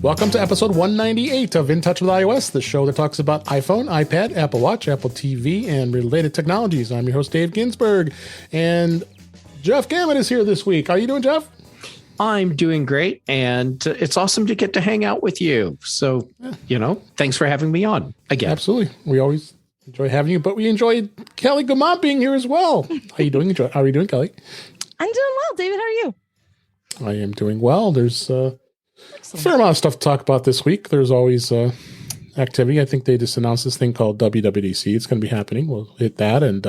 Welcome to episode 198 of In Touch with iOS, the show that talks about iPhone, iPad, Apple Watch, Apple TV, and related technologies. I'm your host, Dave Ginsburg, and Jeff Gamet is here this week. How are you doing, Jeff? I'm doing great, and it's awesome to get to hang out with you. So, thanks for having me on again. Absolutely. We always enjoy having you, but we enjoyed Kelly Guimont being here as well. How are you doing, Kelly? I'm doing well, David. How are you? I am doing well. There's a fair amount of stuff to talk about this week. There's always activity. I think they just announced this thing called WWDC. It's going to be happening. We'll hit that and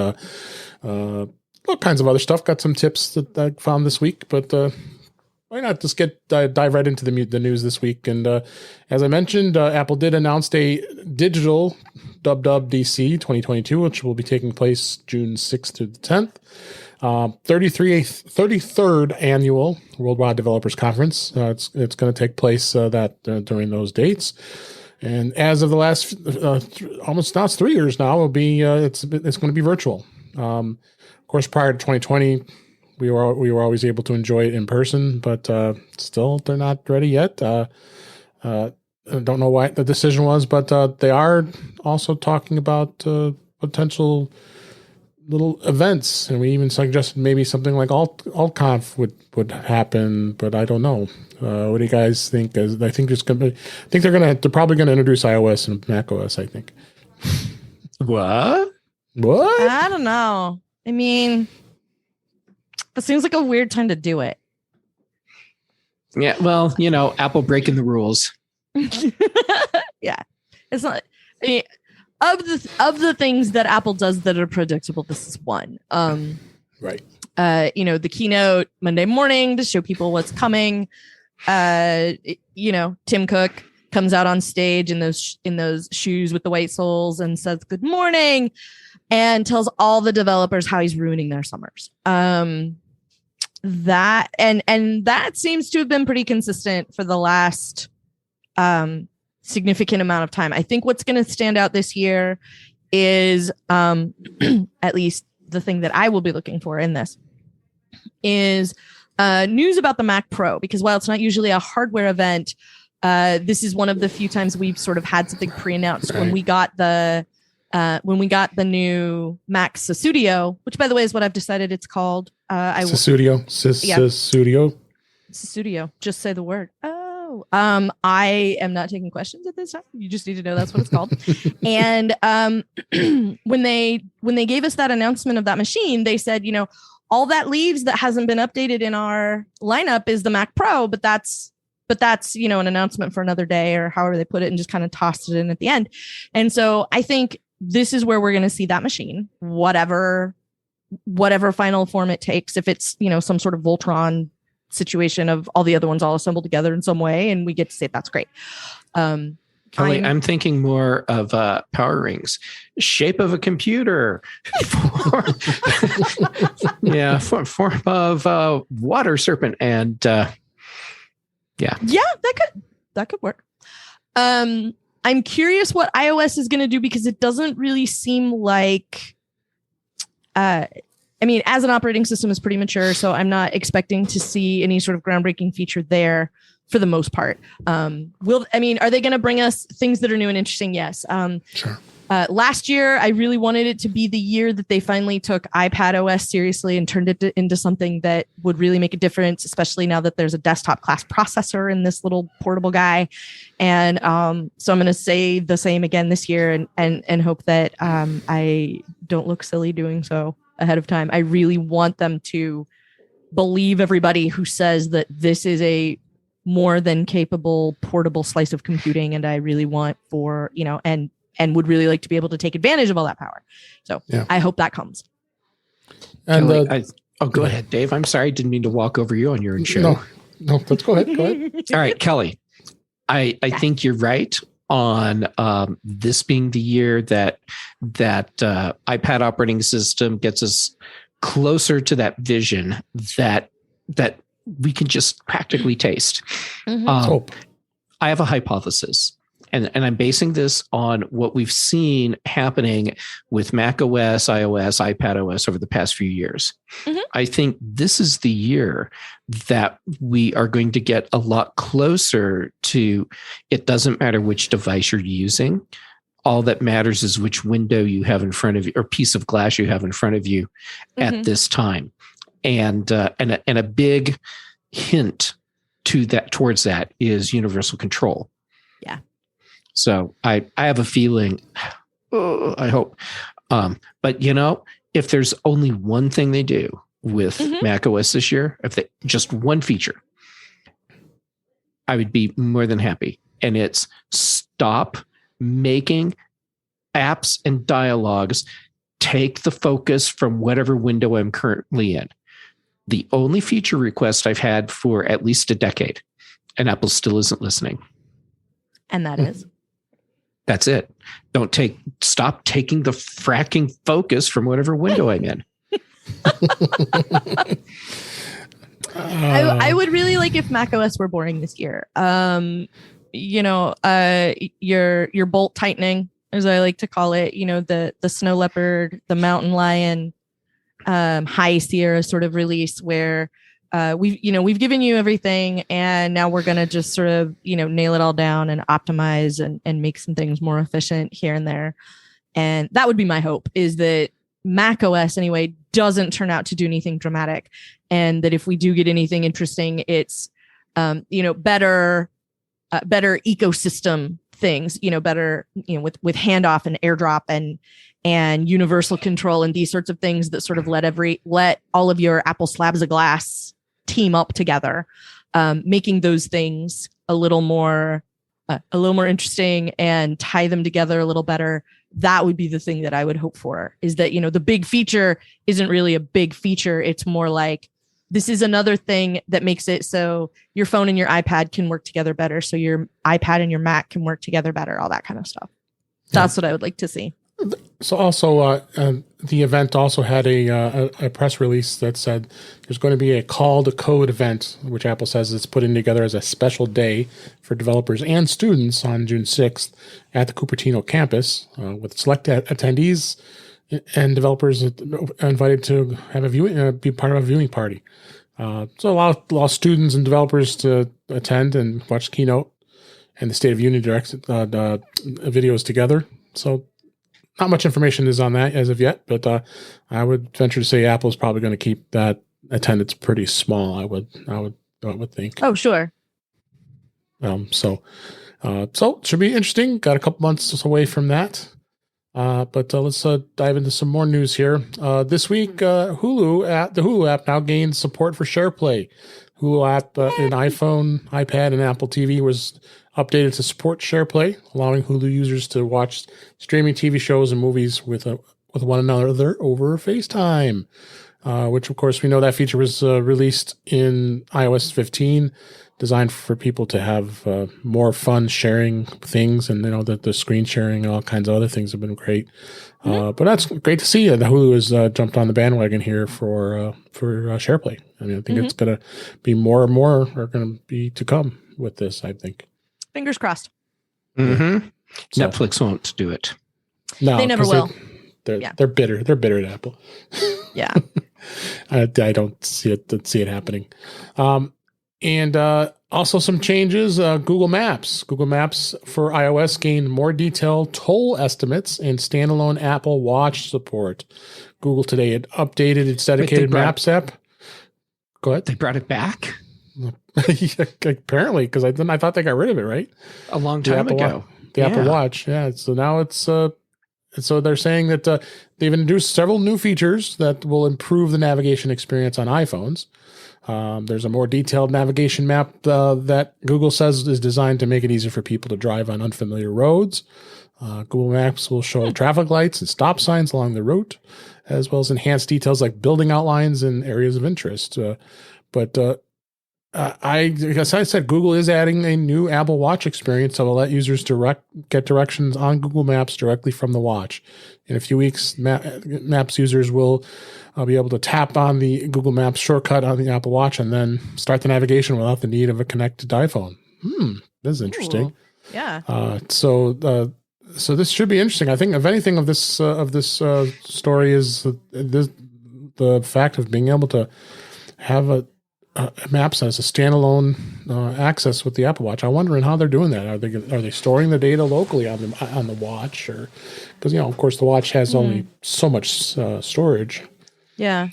all kinds of other stuff. Got some tips that I found this week, but why not just dive right into the news this week? And as I mentioned, Apple did announce a digital WWDC 2022, which will be taking place June 6th through the 10th. 33rd annual Worldwide Developers Conference. It's going to take place during those dates. And as of the last almost now it's 3 years now, it'll be it's going to be virtual. Of course, prior to 2020, we were always able to enjoy it in person, but still they're not ready yet. I don't know why the decision was, but they are also talking about potential little events, and we even suggested maybe something like AltConf would happen, but I don't know. What do you guys think? I think they're probably gonna introduce iOS and macOS. I think. What? I don't know. I mean, it seems like a weird time to do it. Yeah, well, Apple breaking the rules. Yeah, it's not. I mean, of the things that Apple does that are predictable, this is one. Right. The keynote Monday morning to show people what's coming. Tim Cook comes out on stage in those shoes with the white soles and says good morning and tells all the developers how he's ruining their summers. That seems to have been pretty consistent for the last significant amount of time. I think what's going to stand out this year is at least the thing that I will be looking for in this is news about the Mac Pro, because while it's not usually a hardware event, this is one of the few times we've sort of had something pre-announced. Right. When we got the new Mac Studio, which by the way is what I've decided it's called. Studio. Just say the word. I am not taking questions at this time. You just need to know that's what it's called. And when they gave us that announcement of that machine, they said, all that leaves that hasn't been updated in our lineup is the Mac Pro, but that's an announcement for another day, or however they put it, and just kind of tossed it in at the end. And so I think this is where we're going to see that machine, whatever final form it takes. If it's some sort of Voltron situation of all the other ones all assembled together in some way, and we get to say that's great. Kelly, I'm thinking more of power rings, shape of a computer, form of water serpent, and that could work. I'm curious what iOS is going to do, because it doesn't really seem like. As an operating system, is pretty mature, so I'm not expecting to see any sort of groundbreaking feature there for the most part. Are they going to bring us things that are new and interesting? Yes. Sure. Last year, I really wanted it to be the year that they finally took iPad OS seriously and turned it into something that would really make a difference, especially now that there's a desktop class processor in this little portable guy. And so I'm going to say the same again this year and hope that I don't look silly doing so ahead of time. I really want them to believe everybody who says that this is a more than capable portable slice of computing, and I really want and would really like to be able to take advantage of all that power. So I hope that comes. And Kelly, go ahead, Dave. I'm sorry, didn't mean to walk over you on your own show. No, let's go ahead. All right, Kelly. I think you're right on this being the year that iPad operating system gets us closer to that vision that we can just practically taste. Hope. I have a hypothesis, and I'm basing this on what we've seen happening with Mac OS, iOS, iPad OS over the past few years. I think this is the year that we are going to get a lot closer to, it doesn't matter which device you're using. All that matters is which window you have in front of you, or piece of glass you have in front of you at this time. And a big hint to that, towards that, is universal control. Yeah. So I have a feeling, I hope, but if there's only one thing they do with Mac OS this year, if they just one feature, I would be more than happy. And it's stop making apps and dialogues take the focus from whatever window I'm currently in. The only feature request I've had for at least a decade, and Apple still isn't listening. And that is? That's it. Stop taking the fracking focus from whatever window I'm in. I would really like if macOS were boring this year. Your bolt tightening, as I like to call it, the snow leopard, the mountain lion, high Sierra sort of release where we've given you everything, and now we're going to just sort of, nail it all down and optimize and make some things more efficient here and there. And that would be my hope, is that Mac OS anyway doesn't turn out to do anything dramatic, and that if we do get anything interesting, it's better ecosystem things, better, with handoff and AirDrop and universal control and these sorts of things that sort of let all of your Apple slabs of glass team up together, making those things a little more interesting and tie them together a little better. That would be the thing that I would hope for, is that, the big feature isn't really a big feature. It's more like, this is another thing that makes it so your phone and your iPad can work together better, so your iPad and your Mac can work together better, all that kind of stuff. That's what I would like to see. So also, the event also had a press release that said there's going to be a call to code event, which Apple says it's putting together as a special day for developers and students on June 6th at the Cupertino campus, with select attendees and developers invited to have be part of a viewing party. So a lot of students and developers to attend and watch the keynote and the State of Union videos together. So not much information is on that as of yet, but I would venture to say Apple's probably going to keep that attendance pretty small. I would think. Oh, sure. So it should be interesting. Got a couple months away from that. But let's dive into some more news here. This week, the Hulu app now gains support for SharePlay. Hulu app in iPhone, iPad, and Apple TV was updated to support SharePlay, allowing Hulu users to watch streaming TV shows and movies with one another over FaceTime. Which, of course, we know that feature was released in iOS 15, designed for people to have more fun sharing things, and the screen sharing and all kinds of other things have been great. But that's great to see that Hulu has jumped on the bandwagon here for SharePlay. I mean, I think it's going to be more and more are going to be to come with this, I think. Fingers crossed. Mm-hmm. So, Netflix won't do it. No, they never will. They're bitter. They're bitter at Apple. Yeah. I don't see it happening. And also some changes. Google Maps for iOS gained more detailed toll estimates and standalone Apple Watch support. Google today had updated its dedicated Maps app. Go ahead. They brought it back? Apparently, because I thought they got rid of it, right? A long time ago. Apple Watch. Yeah. So now it's... So they're saying that they've introduced several new features that will improve the navigation experience on iPhones. There's a more detailed navigation map that Google says is designed to make it easier for people to drive on unfamiliar roads. Google Maps will show traffic lights and stop signs along the route, as well as enhanced details like building outlines and areas of interest. As I said, Google is adding a new Apple Watch experience that will let users get directions on Google Maps directly from the watch. In a few weeks, Maps users will be able to tap on the Google Maps shortcut on the Apple Watch and then start the navigation without the need of a connected iPhone. This is interesting. So this should be interesting. I think, if anything, of this story is the fact of being able to have a maps as a standalone access with the Apple Watch. I'm wondering how they're doing that. Are they storing the data locally on the watch, or because of course the watch has only so much storage. Yeah,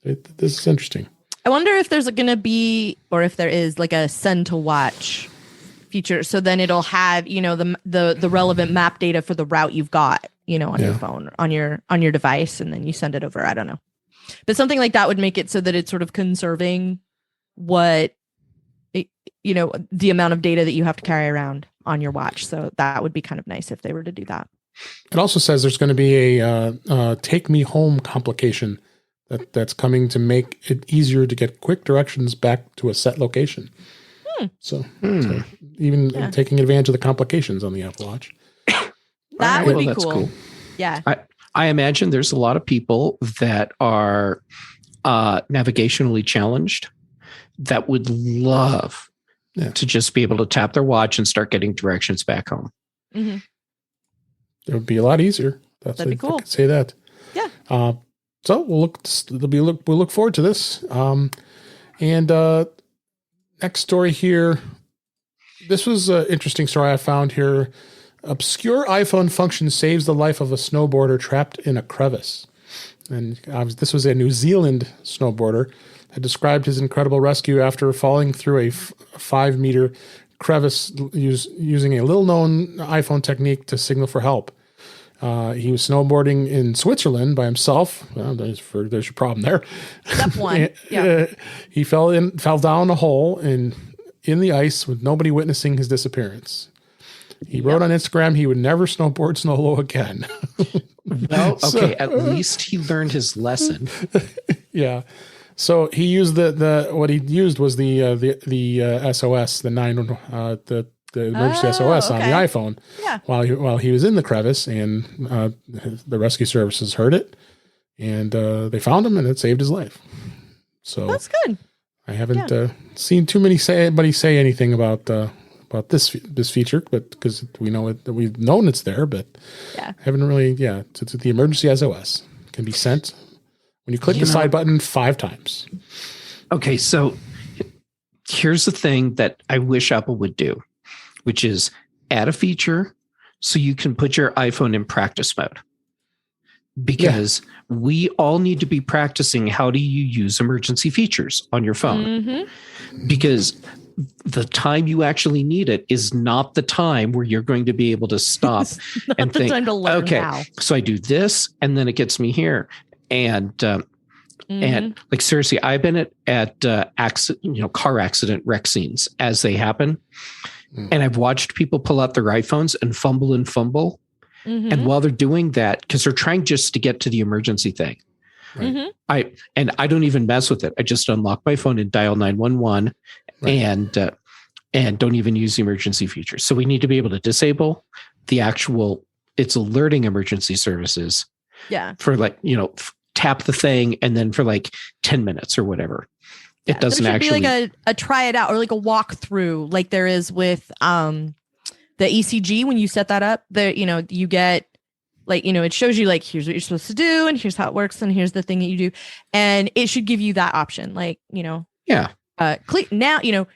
this is interesting. I wonder if there's going to be, or if there is, like a send to watch feature. So then it'll have, the relevant map data for the route you've got, on your phone, on your device, and then you send it over. I don't know. But something like that would make it so that it's sort of conserving the amount of data that you have to carry around on your watch. So that would be kind of nice if they were to do that. It also says there's going to be a take me home complication that's coming to make it easier to get quick directions back to a set location. So even taking advantage of the complications on the Apple Watch. That would be cool. Yeah. I imagine there's a lot of people that are navigationally challenged that would love to just be able to tap their watch and start getting directions back home. Mm-hmm. It would be a lot easier. That'd be cool. I could say that. Yeah. So we'll look forward to this. Next story here. This was an interesting story I found here. Obscure iPhone function saves the life of a snowboarder trapped in a crevice. And this was a New Zealand snowboarder that described his incredible rescue after falling through a 5-meter crevice using a little-known iPhone technique to signal for help. He was snowboarding in Switzerland by himself. Well, there's your problem there. Step one. Yeah. He fell down a hole in the ice with nobody witnessing his disappearance. He wrote on Instagram he would never snowboard snow low again. Well, okay, at least he learned his lesson. Yeah. So he used what he used was the SOS, the emergency SOS on the iPhone. Yeah. While he was in the crevice, and the rescue services heard it, and they found him, and it saved his life. So that's good. I haven't seen too many anybody say anything about this feature, but because we know it, we've known it's there, but haven't really. Yeah, it's the emergency SOS can be sent when you click the side button 5 times. Okay, so here's the thing that I wish Apple would do, which is add a feature so you can put your iPhone in practice mode. Because we all need to be practicing how do you use emergency features on your phone. Mm-hmm. Because the time you actually need it is not the time where you're going to be able to stop and think, time to learn how. So I do this and then it gets me here. And like, seriously, I've been at car accident wreck scenes as they happen. And I've watched people pull out their iPhones and fumble. Mm-hmm. And while they're doing that, because they're trying just to get to the emergency thing, I don't even mess with it. I just unlock my phone and dial 911 and don't even use the emergency features. So we need to be able to disable it's alerting emergency services. Yeah. For tap the thing and then for 10 minutes or whatever. Yeah, it doesn't actually be like a try it out or like a walkthrough like there is with the ECG when you set that up. There, you get it shows you here's what you're supposed to do and here's how it works and here's the thing that you do, and it should give you that option. Click now.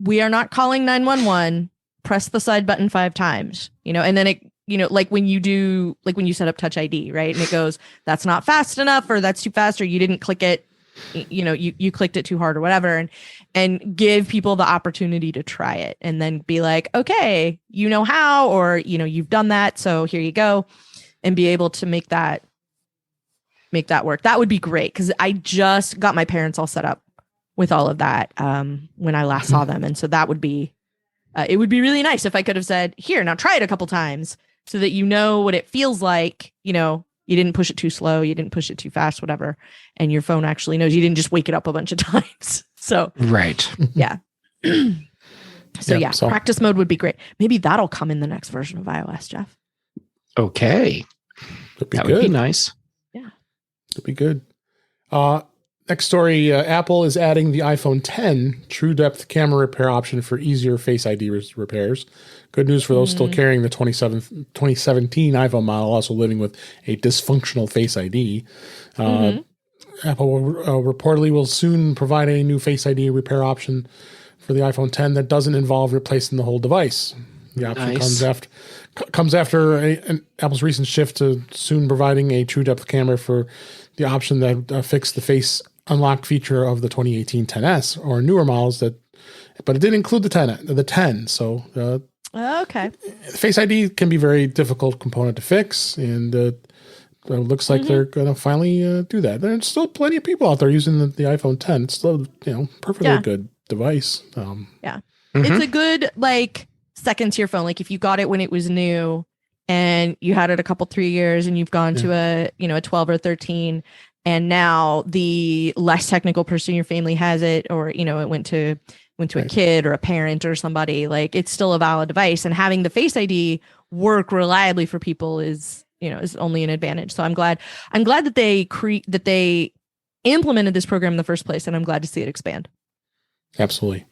We are not calling 911. Press the side button 5 times. And then it. When you set up Touch ID, right? And it goes, that's not fast enough, or that's too fast, or you didn't click it, you clicked it too hard or whatever, and give people the opportunity to try it and then be like, okay, how, or, you've done that. So here you go, and be able to make that work. That would be great. Cause I just got my parents all set up with all of that when I last saw them. And so that would be, it would be really nice if I could have said, here, now try it a couple times. So that what it feels like, you didn't push it too slow, you didn't push it too fast, whatever. And your phone actually knows you didn't just wake it up a bunch of times. So, right. Yeah. So practice mode would be great. Maybe that'll come in the next version of iOS, Jeff. Okay. That would be nice. Yeah. That'd be good. Next story, Apple is adding the iPhone 10 True Depth camera repair option for easier Face ID repairs. Good news for those still carrying the 2017 iPhone model, also living with a dysfunctional Face ID. Apple reportedly will soon provide a new Face ID repair option for the iPhone 10 that doesn't involve replacing the whole device. The option comes after Apple's recent shift to soon providing a True Depth camera for the option that fixed the Face Unlock feature of the 2018 10s or newer models but it didn't include the 10. So okay, Face ID can be a very difficult component to fix, and it looks like they're going to finally do that. There's still plenty of people out there using the iPhone 10. It's still perfectly good device. It's a good second tier phone. Like if you got it when it was new and you had it a couple 3 years and you've gone to a 12 or 13, and now the less technical person in your family has it, or it went to a kid or a parent or somebody, it's still a valid device, and having the Face ID work reliably for people is only an advantage. So I'm glad that they implemented this program in the first place, and I'm glad to see it expand. Absolutely.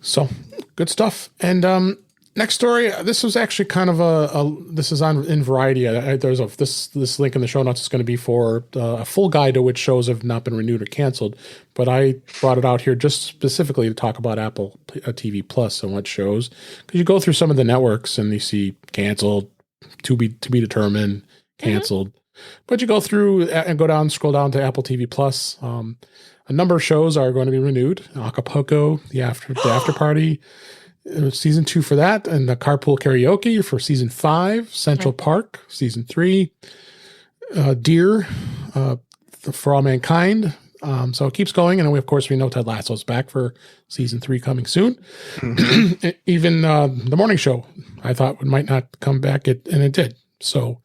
So good stuff. And next story, this was actually kind of this is in Variety. There's this link in the show notes is going to be for a full guide to which shows have not been renewed or canceled. But I brought it out here just specifically to talk about Apple TV Plus and what shows, because you go through some of the networks and you see canceled, to be determined, canceled. But you go through and scroll down to Apple TV Plus. A number of shows are going to be renewed. Acapulco, the after party, season 2 for that, and the Carpool Karaoke for season 5. Central Park, season 3. Deer, For All Mankind. So it keeps going, and we know Ted Lasso's back for season 3 coming soon. Even the morning show, I thought might not come back, and it did. So,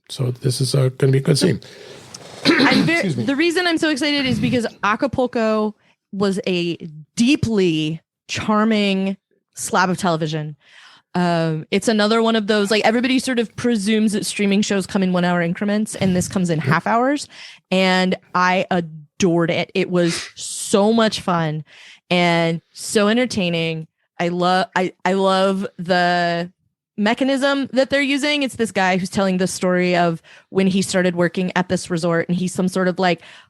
so this is going to be a good scene. The reason I'm so excited is because Acapulco was a deeply charming slab of television. It's another one of those, everybody sort of presumes that streaming shows come in 1 hour increments, and this comes in half hours. And I adored it. It was so much fun and so entertaining. I love the mechanism that they're using. It's this guy who's telling the story of when he started working at this resort, and he's some sort of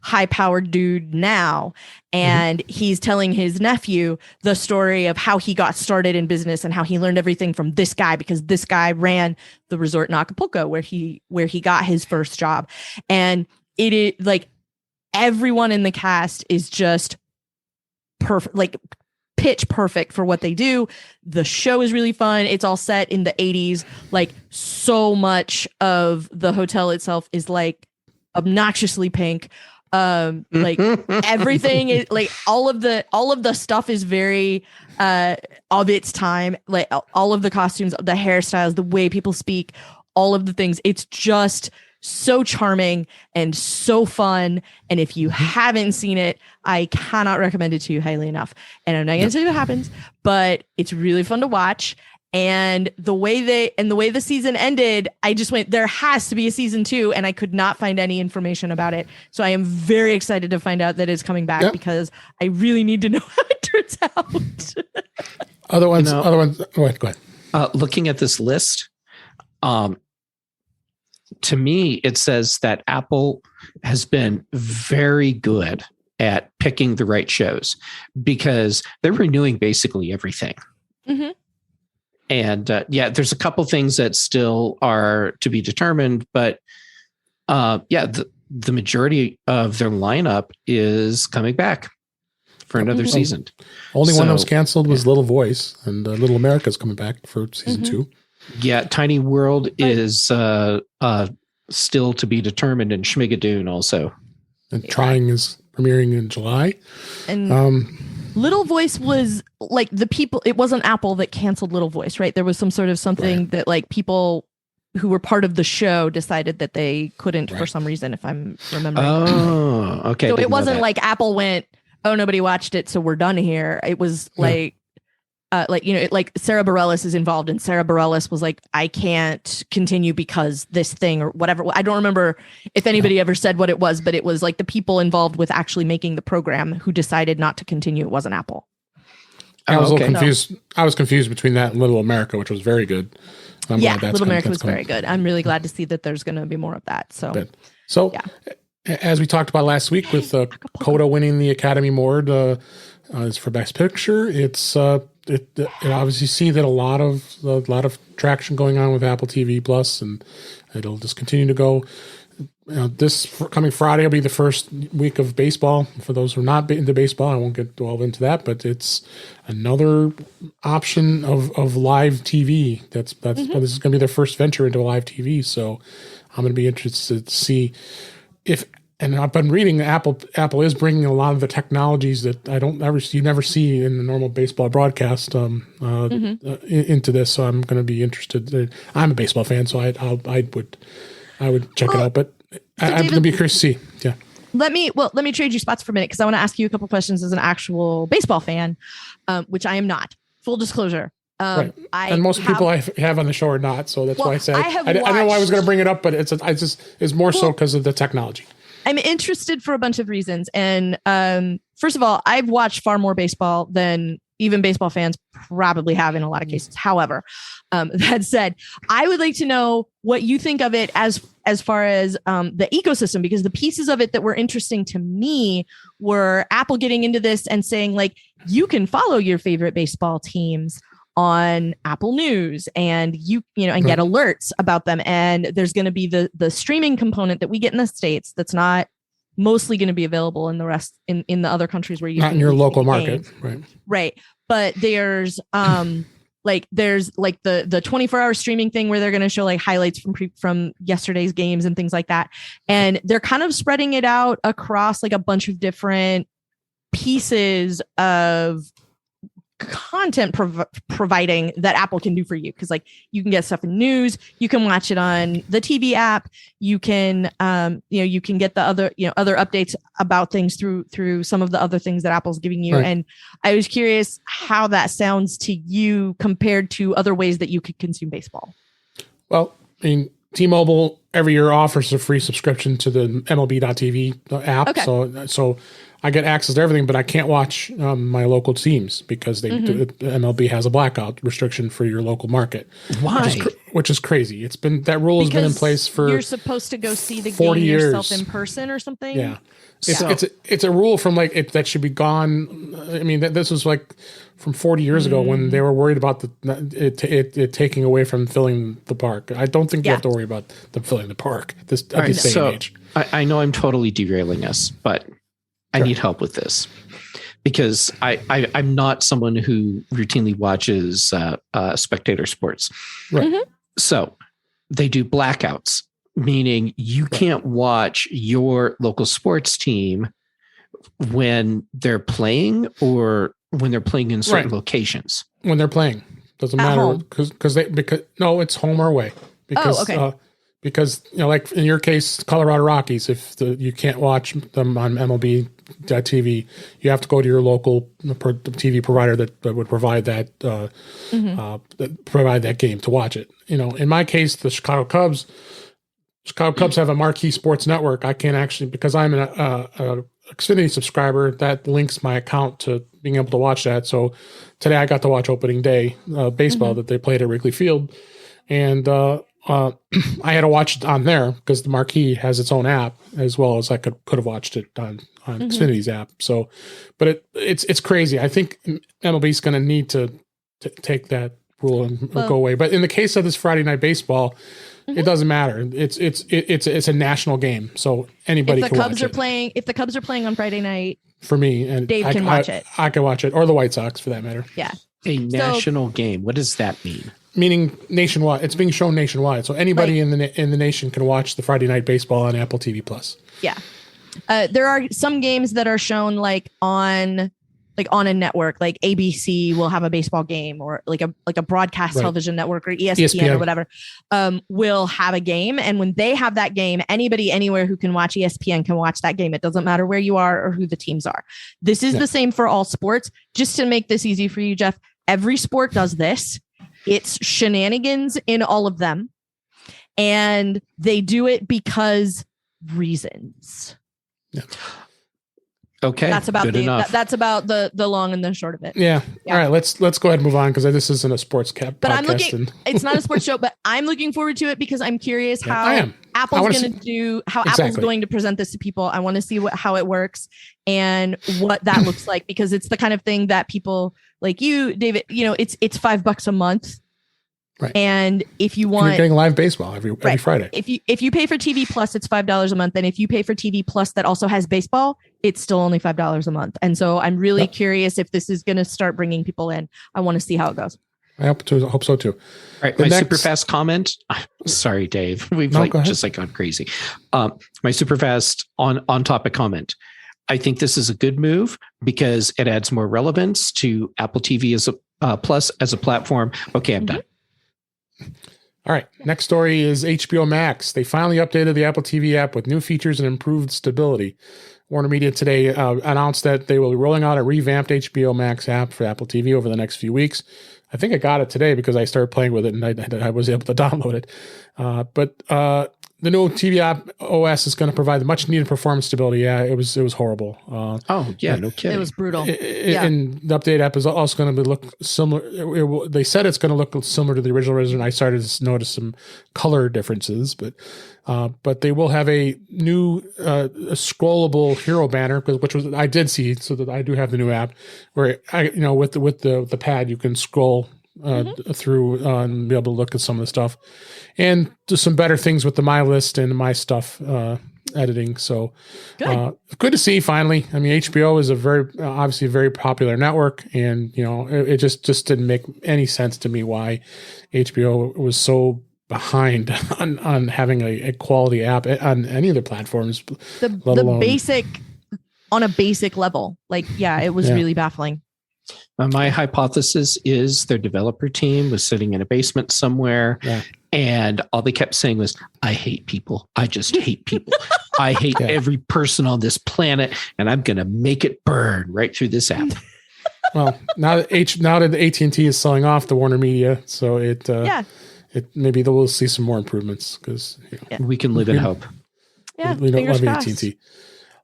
high powered dude now. And he's telling his nephew the story of how he got started in business and how he learned everything from this guy, because this guy ran the resort in Acapulco where he got his first job. And it is everyone in the cast is just perfect, pitch perfect for what they do. The show is really fun. It's all set in the 80s. So much of the hotel itself is obnoxiously pink. Everything is all of the stuff is very of its time. All of the costumes, the hairstyles, the way people speak, all of the things. It's just so charming and so fun. And if you haven't seen it, I cannot recommend it to you highly enough. And I'm not going to tell you what happens, but it's really fun to watch. And the way the season ended, I just went, there has to be a season 2, and I could not find any information about it. So I am very excited to find out that it's coming back, because I really need to know how it turns out. Other ones. Go ahead. Looking at this list, to me, it says that Apple has been very good at picking the right shows, because they're renewing basically everything. And there's a couple things that still are to be determined, but the majority of their lineup is coming back for another season. Only one that was canceled was Little Voice, and Little America's coming back for season 2. Yeah, Tiny World is still to be determined, and Schmigadoon also. And Trying is premiering in July. And Little Voice was it wasn't Apple that canceled Little Voice, right? There was some sort of something that people who were part of the show decided that they couldn't for some reason, if I'm remembering. Oh, okay. So it wasn't Apple went, oh, nobody watched it, so we're done here. It was like Sarah Bareilles is involved, and Sarah Bareilles was like, I can't continue because this thing or whatever. I don't remember if anybody ever said what it was, but it was like the people involved with actually making the program who decided not to continue. It wasn't Apple. I was a little confused. I was confused between that and Little America, which was very good. Little America was very good. I'm really glad to see that there's going to be more of that. So, as we talked about last week with Coda winning the Academy Award for Best Picture, it obviously see that a lot of traction going on with Apple TV Plus, and it'll just continue to go. This coming Friday will be the first week of baseball. For those who are not into baseball, I won't delve into that, but it's another option of live TV. This is going to be their first venture into live TV. So I'm going to be interested to see if. And I've been reading Apple is bringing a lot of the technologies that you never see in the normal baseball broadcast into this. So I'm going to be interested. I'm a baseball fan, so I would check it out. But I'm going to be curious to see. Yeah. Let me trade you spots for a minute because I want to ask you a couple questions as an actual baseball fan, which I am not. Full disclosure. Right. And most people I have on the show are not, so that's why I say I don't know why I was going to bring it up, but it's more so because of the technology. I'm interested for a bunch of reasons. And first of all, I've watched far more baseball than even baseball fans probably have in a lot of cases. However, that said, I would like to know what you think of it as far as the ecosystem, because the pieces of it that were interesting to me were Apple getting into this and saying, like, you can follow your favorite baseball teams on Apple News and get alerts about them. And there's going to be the streaming component that we get in the States that's not mostly going to be available in the rest in the other countries where you not in your local market. Right. But there's the 24-hour streaming thing where they're going to show like highlights from yesterday's games and things like that. And they're kind of spreading it out across like a bunch of different pieces of content providing that Apple can do for you, because like you can get stuff in news, you can watch it on the TV app, you can you can get the other updates about things through some of the other things that Apple's giving you. Right. And I was curious how that sounds to you compared to other ways that you could consume baseball. Well, I mean, T-Mobile every year offers a free subscription to the MLB.TV app. Okay. So I get access to everything, but I can't watch my local teams because MLB has a blackout restriction for your local market. Why? Which is crazy. That rule has been in place for you're supposed to go see the game yourself in person or something. Yeah, it's a rule from that should be gone. I mean, this was like from 40 years ago when they were worried about it taking away from filling the park. I don't think you have to worry about them filling the park at this day and age. I know I'm totally derailing us, but I need help with this because I'm not someone who routinely watches spectator sports. Right. Mm-hmm. So they do blackouts, meaning you can't watch your local sports team when they're playing or when they're playing in certain locations. When they're playing. Doesn't matter because it's home or away. Because like in your case, Colorado Rockies, if you can't watch them on MLB.TV, you have to go to your local TV provider that would provide that provide that game to watch it. In my case, the Chicago Cubs have a marquee sports network. I can't actually, because I'm an Xfinity subscriber, that links my account to being able to watch that. So today I got to watch opening day baseball that they played at Wrigley Field, and I had to watch it on there because the Marquee has its own app, as well as I could have watched it on Xfinity's app. So, but it's crazy. I think MLB's going to need to take that rule and go away. But in the case of this Friday Night Baseball, it doesn't matter. It's a national game, so anybody can watch it. If the Cubs are playing on Friday night, for me, and Dave can watch it. I can watch it, or the White Sox for that matter. Yeah, a national game. What does that mean? Meaning nationwide. It's being shown nationwide, so anybody in the nation can watch the Friday Night Baseball on Apple TV Plus. Yeah, there are some games that are shown on a network, like ABC will have a baseball game, or like a broadcast television network, or ESPN or whatever will have a game. And when they have that game, anybody anywhere who can watch ESPN can watch that game. It doesn't matter where you are or who the teams are. This is the same for all sports. Just to make this easy for you, Jeff, every sport does this. It's shenanigans in all of them. And they do it because reasons. Yeah. Okay. That's about good enough. that's about the long and the short of it. Yeah. All right. Let's go ahead and move on because this isn't a sports podcast. But I'm looking. It's not a sports show, but I'm looking forward to it because I'm curious how Apple's going to do. How Apple's going to present this to people. I want to see how it works and what that looks like because it's the kind of thing that people like you, David. It's $5 a month. Right. And if you want, you're getting live baseball every Friday. If you pay for TV Plus, it's $5 a month. And if you pay for TV Plus that also has baseball, it's still only $5 a month. And so I'm really curious if this is going to start bringing people in. I want to see how it goes. I hope so too. All right, my super fast comment. Sorry, Dave. We've gone crazy. My super fast on topic comment. I think this is a good move because it adds more relevance to Apple TV as a Plus as a platform. Okay, I'm done. All right. Next story is HBO Max. They finally updated the Apple TV app with new features and improved stability. Warner Media today announced that they will be rolling out a revamped HBO Max app for Apple TV over the next few weeks. I think I got it today because I started playing with it and I was able to download it. But the new TV app OS is going to provide the much needed performance stability. Yeah, it was horrible. No kidding. It was brutal. And the update app is also going to look similar. They said it's going to look similar to the original version. I started to notice some color differences, but they will have a new a scrollable hero banner, which was I did see. So that I do have the new app where with the pad you can scroll through and be able to look at some of the stuff, and do some better things with the My List and My Stuff editing. So good to see finally. I mean, HBO is obviously a very popular network, and it just didn't make any sense to me why HBO was so behind on having a quality app on any of their platforms. The basic on a basic level, it was really baffling. My hypothesis is their developer team was sitting in a basement somewhere, and all they kept saying was, "I hate people. I just hate people. I hate every person on this planet, and I'm going to make it burn right through this app." Well, now that AT&T is selling off the Warner Media, so it maybe we'll see some more improvements because we can live in hope. Yeah, we don't love AT&T.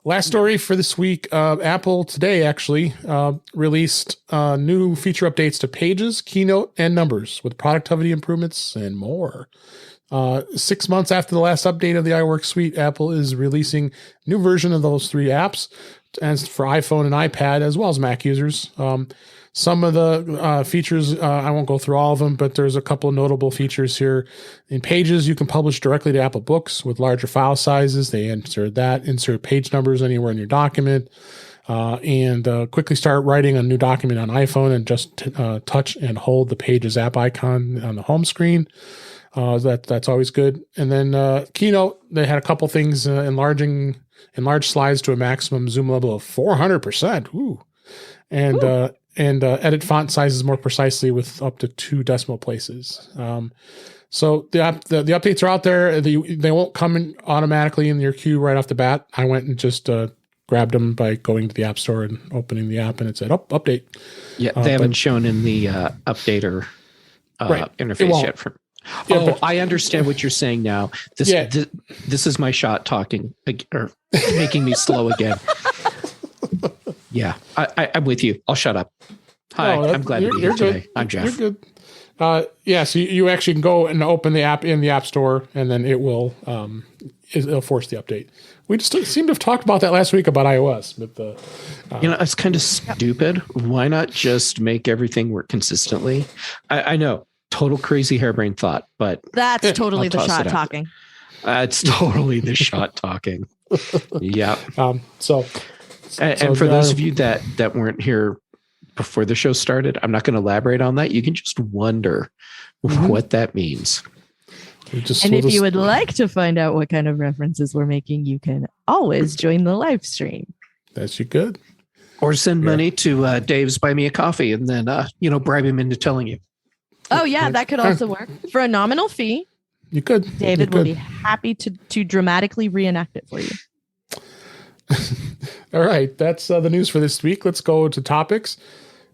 Last story for this week. Apple today actually released new feature updates to Pages, Keynote, and Numbers with productivity improvements and more. 6 months after the last update of the iWork suite, Apple is releasing new version of those three apps and for iPhone and iPad as well as Mac users. Some of the features, I won't go through all of them, but there's a couple of notable features here. In Pages, you can publish directly to Apple Books with larger file sizes. They insert page numbers anywhere in your document, and quickly start writing a new document on iPhone and just touch and hold the Pages app icon on the home screen. That's always good. And then Keynote, they had a couple things enlarge slides to a maximum zoom level of 400%. Ooh. And edit font sizes more precisely with up to 2 decimal places. So the updates are out there. They won't come in automatically in your queue right off the bat. I went and just grabbed them by going to the App Store and opening the app, and it said, update. Yeah, they haven't shown in the updater interface yet. I understand what you're saying now. This is my shot talking or making me slow again. Yeah, I'm with you. I'll shut up. Hi, I'm glad to be here today. I'm Jeff. You're good. So you actually can go and open the app in the App Store, and then it will it'll force the update. We just seem to have talked about that last week about iOS. But it's kind of stupid. Why not just make everything work consistently? I know, total crazy harebrained thought, but that's totally the shot talking. It's totally the shot talking. Yeah. So for those of you that weren't here before the show started, I'm not going to elaborate on that. You can just wonder what that means. If you would like to find out what kind of references we're making, you can always join the live stream. That's you good. Or send money to Dave's Buy Me a Coffee and then, bribe him into telling you. Oh, yeah, that could also work. For a nominal fee, you could. David will be happy to dramatically reenact it for you. All right, that's the news for this week. Let's go to topics.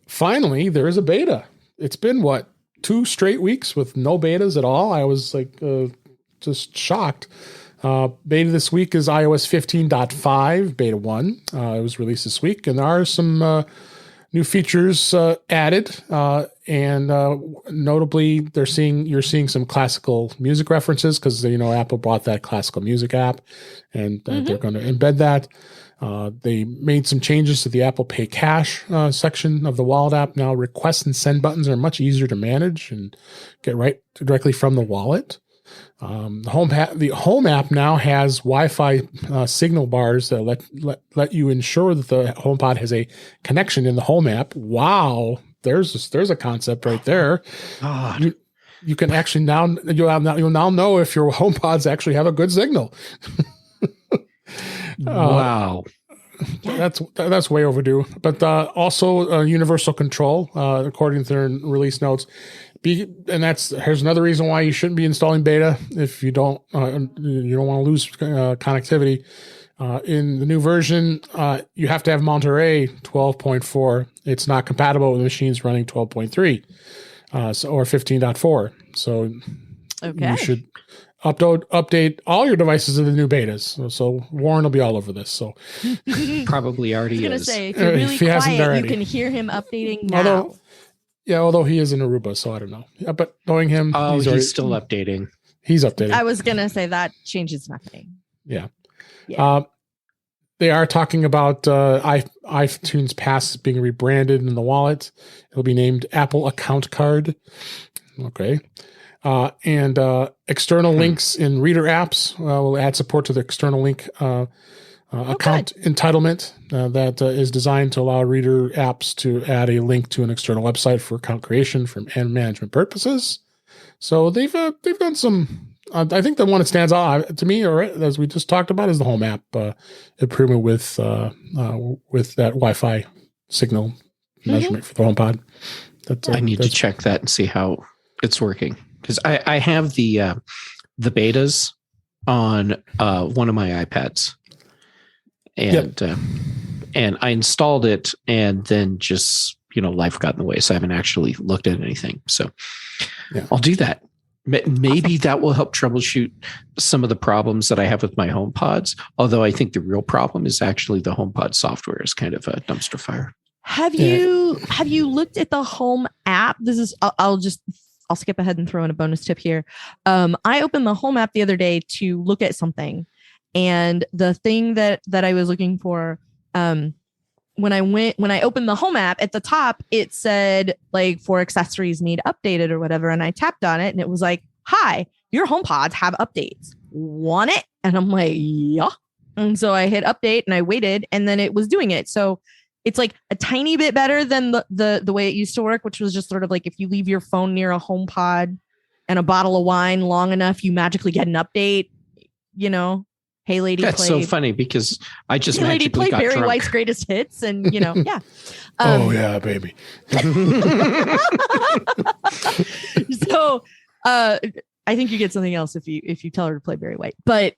Finally, there is a beta. it's been what, 2 straight weeks with no betas at all. I was like just shocked. Beta this week is iOS 15.5 beta 1. It was released this week, and there are some new features added, and notably, you're seeing some classical music references because Apple bought that classical music app, and they're going to embed that. They made some changes to the Apple Pay Cash section of the Wallet app. Now, request and send buttons are much easier to manage and get right directly from the wallet. The Home app now has Wi-Fi signal bars that let you ensure that the HomePod has a connection in the Home app. Wow, there's a concept right there. God. You can actually you'll now know if your HomePods actually have a good signal. Wow. That's way overdue. But also universal control, according to their release notes. Here's another reason why you shouldn't be installing beta if you don't want to lose connectivity. In the new version, you have to have Monterey 12.4. It's not compatible with machines running 12.3, or 15.4. So you should update all your devices to the new betas. So Warren will be all over this. So probably already I was is. going to say, if you're really if he hasn't quiet, already. you can hear him updating now. Although he is in Aruba, so I don't know. Yeah, but knowing him, he's still updating. He's updating. I was going to say that changes nothing. Yeah. They are talking about iTunes Pass being rebranded in the wallet. It'll be named Apple Account Card. Okay. And external links in Reader apps will add support to the external link account entitlement that is designed to allow Reader apps to add a link to an external website for account creation and management purposes. So they've done some. I think the one that stands out to me, or as we just talked about, is the Home app improvement with that Wi-Fi signal measurement for the HomePod. I need to check that and see how it's working, because I have the betas on one of my iPads, and I installed it, and then just life got in the way, so I haven't actually looked at anything. So I'll do that. Maybe that will help troubleshoot some of the problems that I have with my HomePods. Although I think the real problem is actually the HomePod software is kind of a dumpster fire. Have you looked at the Home app? This is I'll skip ahead and throw in a bonus tip here. I opened the Home app the other day to look at something, and the thing that I was looking for, when I opened the Home app, at the top it said like for accessories need updated or whatever, and I tapped on it and it was like, hi, your HomePods have updates, want it? And I'm like, yeah. And so I hit update and I waited, and then it was doing it. So it's like a tiny bit better than the way it used to work, which was just sort of like if you leave your phone near a HomePod and a bottle of wine long enough, you magically get an update. Hey lady, that's so funny because I just hey lady, play got Barry drunk. White's greatest hits, and yeah. Oh yeah, baby. So I think you get something else if you tell her to play Barry White. But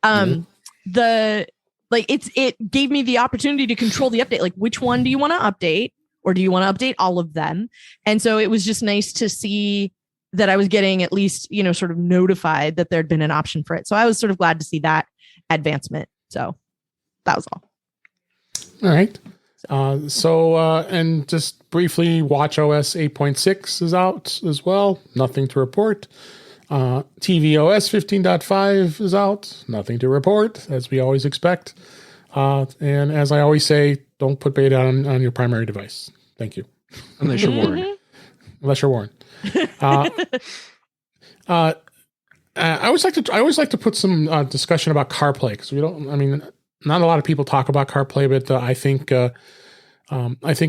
it gave me the opportunity to control the update. Like, which one do you want to update, or do you want to update all of them? And so it was just nice to see that I was getting at least sort of notified that there'd been an option for it. So I was sort of glad to see that advancement. So that was all. All right. And just briefly, WatchOS 8.6 is out as well. Nothing to report. tvOS 15.5 is out. Nothing to report, as we always expect. And as I always say, don't put beta on your primary device. Thank you. Unless you're Warren. I always like to put some discussion about CarPlay, because not a lot of people talk about CarPlay, but I think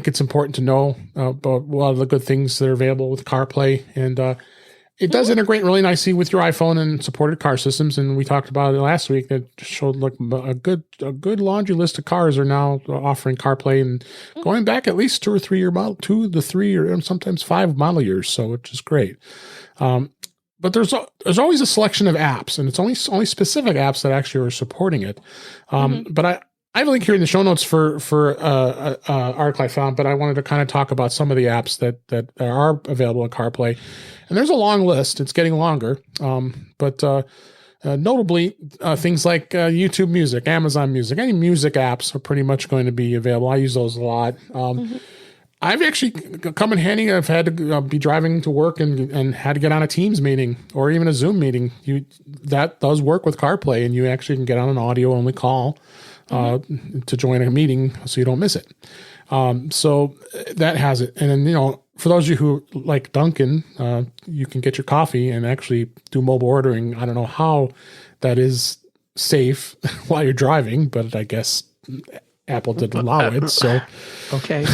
it's important to know about a lot of the good things that are available with CarPlay, and it does integrate really nicely with your iPhone and supported car systems. And we talked about it last week. That showed like a good laundry list of cars are now offering CarPlay, and going back at least 2 or 3 year model, 2 to 3 or sometimes 5 model years. So which is great. But there's always a selection of apps, and it's only specific apps that actually are supporting it. But I have a link here in the show notes for article I found, but I wanted to kind of talk about some of the apps that are available in CarPlay, and there's a long list. It's getting longer, but notably things like YouTube Music, Amazon Music, any music apps are pretty much going to be available. I use those a lot. I've actually come in handy. I've had to be driving to work and had to get on a Teams meeting or even a Zoom meeting. That does work with CarPlay, and you actually can get on an audio only call to join a meeting so you don't miss it. So that has it. And then, for those of you who like Dunkin', you can get your coffee and actually do mobile ordering. I don't know how that is safe while you're driving, but I guess Apple did allow it. So, okay.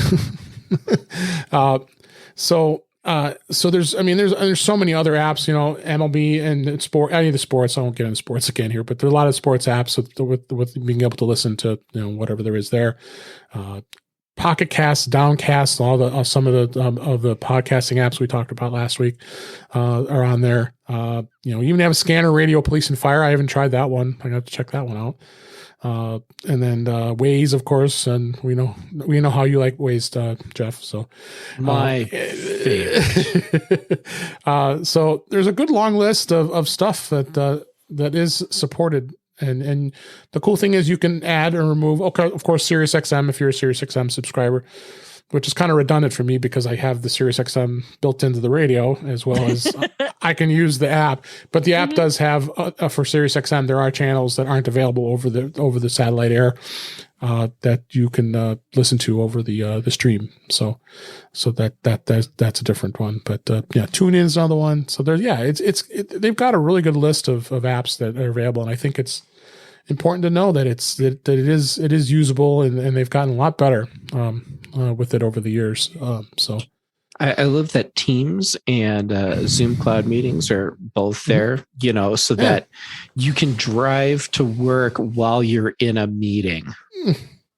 So there's so many other apps, MLB and sport, any of the sports. I won't get into sports again here, but there are a lot of sports apps with being able to listen to, whatever there is there. Pocket Cast, Downcast, some of the podcasting apps we talked about last week, are on there. Even have a Scanner, Radio, Police and Fire. I haven't tried that one. I got to check that one out. And then Waze, of course, and we know how you like Waze, Jeff. So my favorite. So there's a good long list of stuff that is supported, and the cool thing is you can add or remove. Okay, of course, SiriusXM if you're a SiriusXM subscriber, which is kind of redundant for me because I have the SiriusXM built into the radio as well as I can use the app. But the app does have for SiriusXM, there are channels that aren't available over the satellite air that you can listen to over the stream. So that's a different one. But TuneIn is another one. So they've got a really good list of apps that are available, and I think it's important to know that it is usable, and they've gotten a lot better with it over the years. So I love that Teams and Zoom Cloud meetings are both there, so that you can drive to work while you're in a meeting.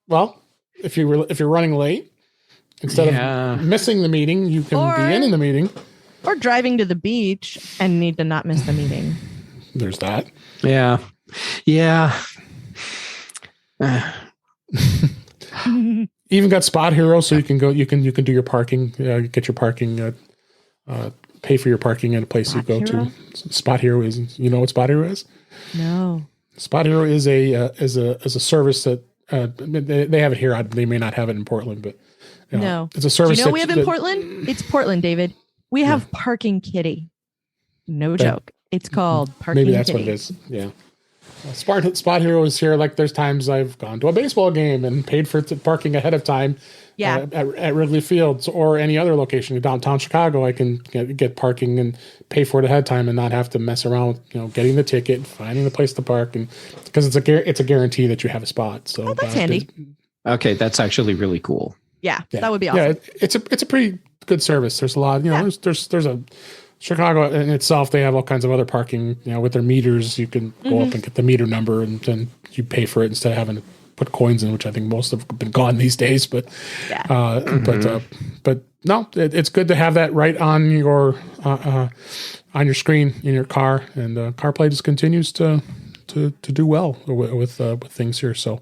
Well, if you're running late, instead of missing the meeting, you can be in the meeting. Or driving to the beach and need to not miss the meeting. There's that. Yeah. Yeah. Even got Spot Hero, so you can go. You can do your parking. Get your parking. Pay for your parking at a place you go to. Spot Hero is. You know what Spot Hero is? No. Spot Hero is a service that they have it here. They may not have it in Portland, but no, it's a service. Do you know we have in Portland? It's Portland, David. We have Parking Kitty. No joke. It's called Parking Kitty. Maybe that's what it is. Yeah. Spot Hero is here. Like there's times I've gone to a baseball game and paid for parking ahead of time. Yeah. At Wrigley Fields or any other location in downtown Chicago, I can get parking and pay for it ahead of time and not have to mess around with getting the ticket, finding the place to park, and because it's a guarantee that you have a spot. So that's handy. Okay, that's actually really cool. Yeah, that would be awesome. Yeah, it's a pretty good service. There's a lot. There's a Chicago in itself, they have all kinds of other parking, with their meters. You can go up and get the meter number, and then you pay for it instead of having to put coins in, which I think most have been gone these days. But, but no, it's good to have that right on your screen in your car, and CarPlay just continues to do well with things here. So,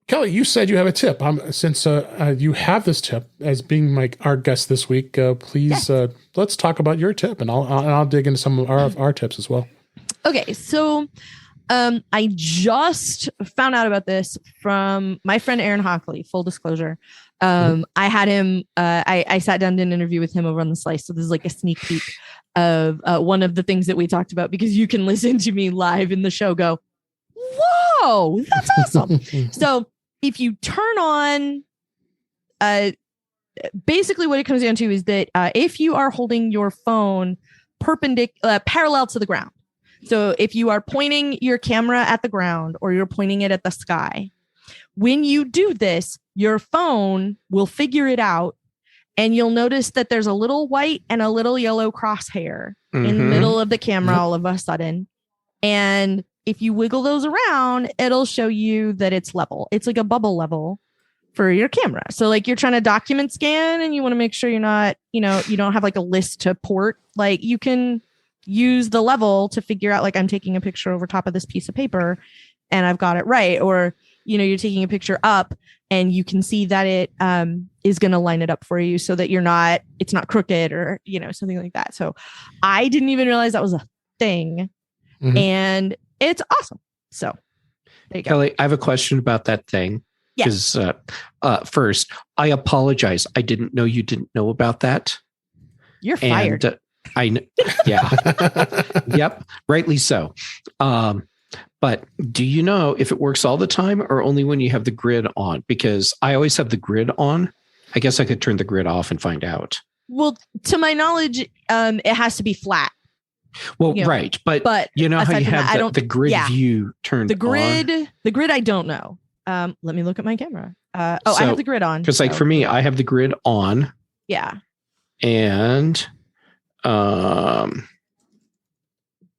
Kelly, you said you have a tip. Since you have this tip as being our guest this week, please let's talk about your tip, and I'll dig into some of our tips as well. Okay, so I just found out about this from my friend Aaron Hockley. Full disclosure, I had him. I sat down and did an interview with him over on the Slice. So this is like a sneak peek of one of the things that we talked about, because you can listen to me live in the show. Go, whoa, that's awesome! So if you turn on, basically what it comes down to is that if you are holding your phone parallel to the ground, so if you are pointing your camera at the ground or you're pointing it at the sky, when you do this, your phone will figure it out, and you'll notice that there's a little white and a little yellow crosshair in the middle of the camera all of a sudden. And if you wiggle those around, it'll show you that it's level. It's like a bubble level for your camera. So like you're trying to document scan and you want to make sure you're not, you don't have like a list to port. Like you can use the level to figure out like I'm taking a picture over top of this piece of paper and I've got it right. Or, you're taking a picture up and you can see that it is going to line it up for you so that it's not crooked or, something like that. So I didn't even realize that was a thing. Mm-hmm. And it's awesome. So there you go. Kelly, I have a question about that thing. Because first, I apologize. I didn't know you didn't know about that. You're fired. And Yep, rightly so. But do you know if it works all the time or only when you have the grid on? Because I always have the grid on. I guess I could turn the grid off and find out. Well, to my knowledge, it has to be flat. Well, right. But you know how you have the grid view turned on? The grid, I don't know. Let me look at my camera. I have the grid on. Because for me, I have the grid on. Yeah. And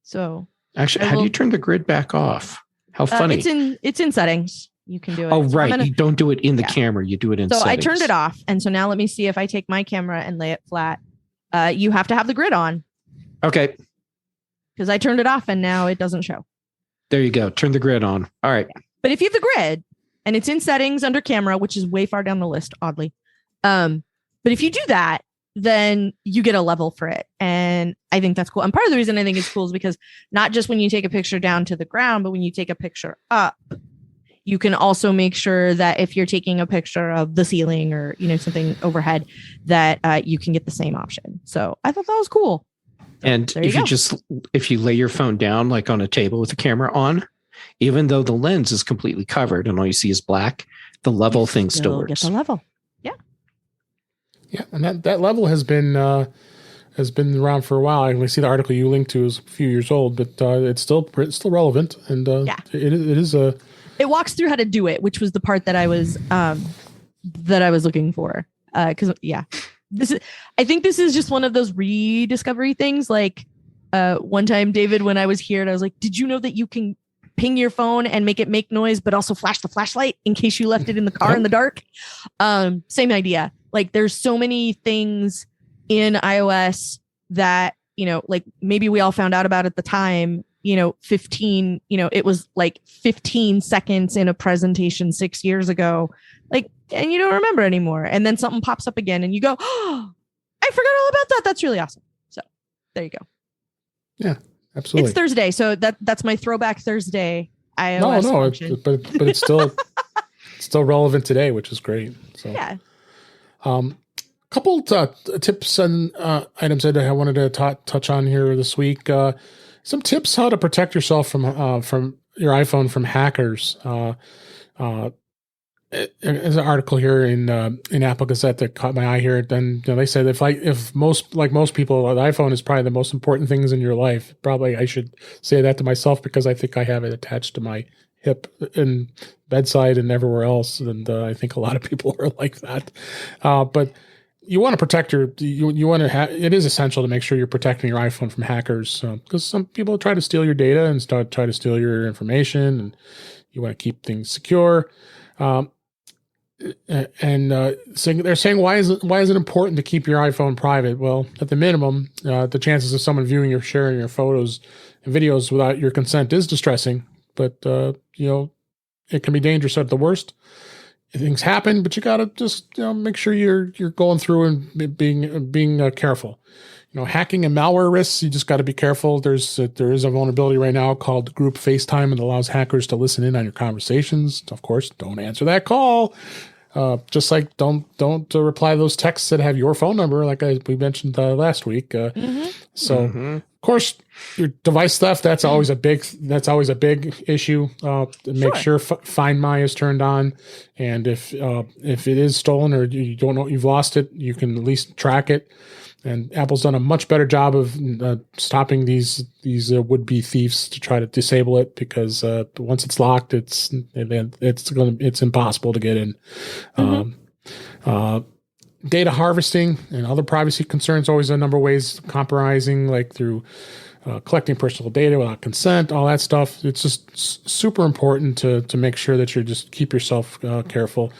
so actually, how do you turn the grid back off? How funny. It's in settings. You can do it. Oh, right. You don't do it in the camera. You do it in settings. So I turned it off. And so now let me see if I take my camera and lay it flat. You have to have the grid on. Okay. Because I turned it off and now it doesn't show. There you go. Turn the grid on. All right. Yeah. But if you have the grid and it's in settings under camera, which is way far down the list, oddly. But if you do that, then you get a level for it. And I think that's cool. And part of the reason I think it's cool is because not just when you take a picture down to the ground, but when you take a picture up, you can also make sure that if you're taking a picture of the ceiling or, something overhead, that you can get the same option. So I thought that was cool. And if you lay your phone down, like on a table with the camera on, even though the lens is completely covered and all you see is black, the level thing still works. Get the level. Yeah. Yeah. And that level has been around for a while. I can see the article you linked to is a few years old, but it's still relevant. And it walks through how to do it, which was the part that I was looking for. I think this is just one of those rediscovery things. Like one time, David, when I was here, and I was like, did you know that you can ping your phone and make it make noise, but also flash the flashlight in case you left it in the car in the dark? Same idea. Like there's so many things in iOS that, like maybe we all found out about at the time, 15, it was like 15 seconds in a presentation 6 years ago, like, and you don't remember anymore. And then something pops up again and you go, oh, I forgot all about that. That's really awesome. So there you go. Yeah, absolutely. It's Thursday. So that's my throwback Thursday iOS function. But it's still relevant today, which is great. So yeah. Couple tips and items that I wanted to touch on here this week. Some tips how to protect yourself from your iPhone from hackers. There's an article here in Apple Gazette that caught my eye here. Then they said if most people, the iPhone is probably the most important things in your life. Probably I should say that to myself because I think I have it attached to my hip and bedside and everywhere else. And I think a lot of people are like that. But you want to protect you want to have, it is essential to make sure you're protecting your iPhone from hackers because some people try to steal your data and try to steal your information, and you want to keep things secure. So they're saying, why is it important to keep your iPhone private? Well, at the minimum, the chances of someone viewing or sharing your photos and videos without your consent is distressing, but it can be dangerous at the worst. Things happen, but you got to just make sure you're going through and being careful. Hacking and malware risks, you just got to be careful. There is a vulnerability right now called group FaceTime that allows hackers to listen in on your conversations. Of course, don't answer that call. Just like don't reply to those texts that have your phone number, like we mentioned last week. Of course, your device theft, that's always a big issue. Make sure Find My is turned on, and if it is stolen or you don't know you've lost it, you can at least track it. And Apple's done a much better job of stopping these would-be thieves to try to disable it, because once it's locked, it's impossible to get in. Data harvesting and other privacy concerns, always a number of ways compromising, like through collecting personal data without consent, all that stuff. It's just super important to make sure that you just keep yourself careful.